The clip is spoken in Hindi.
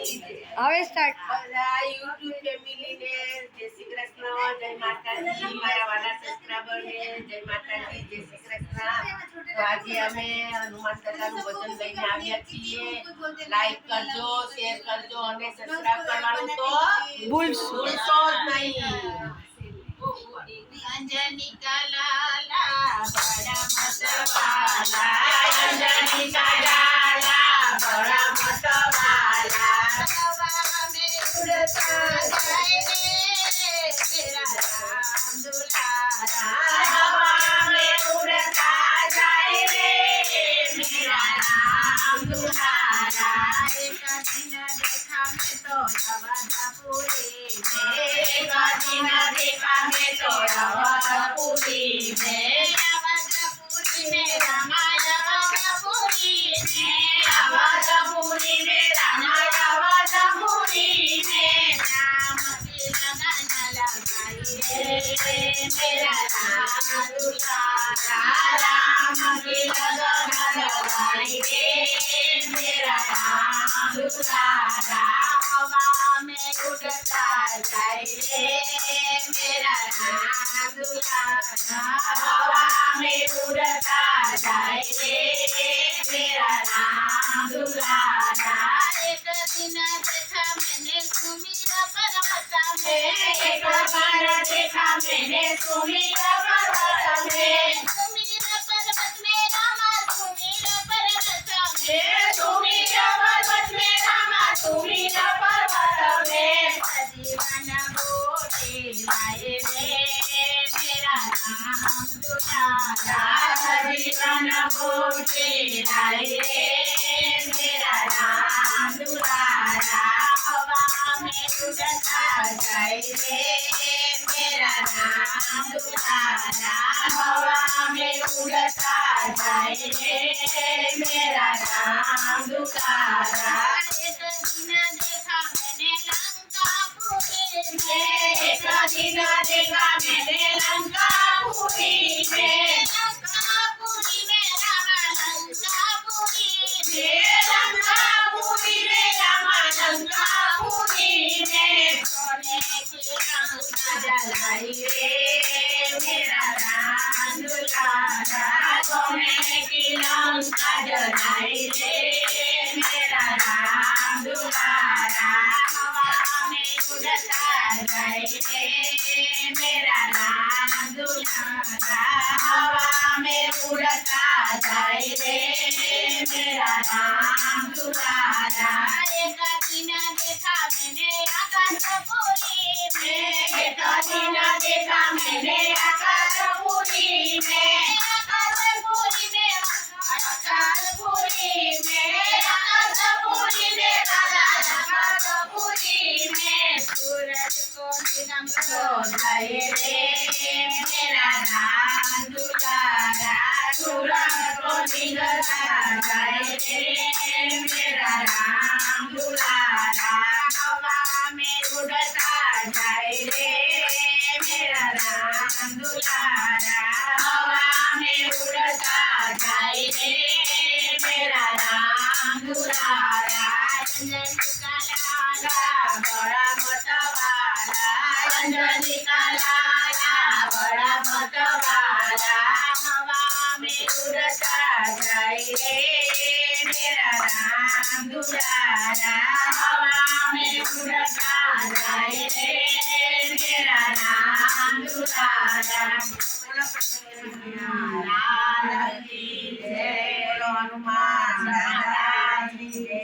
હવે સ્ટાર્ટ. બધા યુટ્યુબ ફેમિલીને જય શ્રી કૃષ્ણ, જય માતાજી. મારા વાલા સબસ્ક્રાઇબર ને જય માતાજી, જય શ્રી કૃષ્ણ. તો આજે અમે હનુમાન દાદાનું ભજન લઈને આવ્યા છીએ. લાઈક કરજો, શેર કરજો અને સબસ્ક્રાઇબ કરવાનું તો ભૂલશો જ નહીં. અંજની કા લાલા બડા મતવાલા, અંજની કા લાલા બડા મતવાલા, હવા में उड़ता जाए रे मेरा राम दुलारा, हवा में उड़ता जाए रे मेरा राम दुलारा। एक दिन देखा मैं तो अवधपुरी में, एक दिन देखा मैं तो अवधपुरी में, अवधपुरी में रामाय अवधपुरी में, अवधपुरी में रामाय अवधपुरी में, राम की लगन लगाई रे मेरा राम दुलारा, राम की लगन लगाई रे मेरा राम दुलारा, हवा में उड़ता जाए रे मेरा राम दुलारा, हवा में उड़ता जाए रे मेरा राम दुलारा। एक दिन देखा मैंने सुमीरा पर्वत में, एक बार देखा मैंने सुमीरा पर्वत में, सुमीरा पर्वत में रामा सुमीरा पर्वत में, सुमीरा पर्वत में रामा सुमीरा पर्वत में, जीवन बोटे लाए रे मेरा राम दुलारा, जीवन बोटे लाए रे मेरा राम दुलारा, हवा में उड़ता जाए रे मेरा राम दुलारा, हवा में उड़ता जाए रे मेरा राम दुलारा। एक दिन देखा मैंने लंकापुरी में, एक दिन देखा मैंने लंकापुरी में, लंकापुरी में रामा लंकापुरी में, लंकापुरी में रामा लंकापुरी में, सोने की लंका जलाई रे मेरा राम दुलारा, सोने की लंका जलाई रे मेरा राम दुलारा, हवा में उड़ता जाए रे मेरा राम दुलारा, हवा में उड़ता जाए रे मेरा राम दुलारा। एक दिन देखा मैंने आकाशपुरी में, एक दिन देखा मैंने आकाशपुरी में, आकाशपुरी में आकाशपुरी में, आकाशपुरी में आकाशपुरी में, सूरज को निगम को जाए रे मेरा राम दुलारा, सूरज को निगम जाए रे मेरा राम दुलारा, हवा में उड़ता जाए रे मेरा राम दुलारा, हवा में उड़ता जाए रे मेरा राम दुलारा। अंजनी का लाला बड़ा मतवाला, अंजनी का लाला बड़ा मतवाला, हवा में उड़ता जाए रे मेरा राम दुलारा, हवा में उड़ता जाए रे मेरा राम दुलारा। બોલો હનુમાન દાદા કી જય.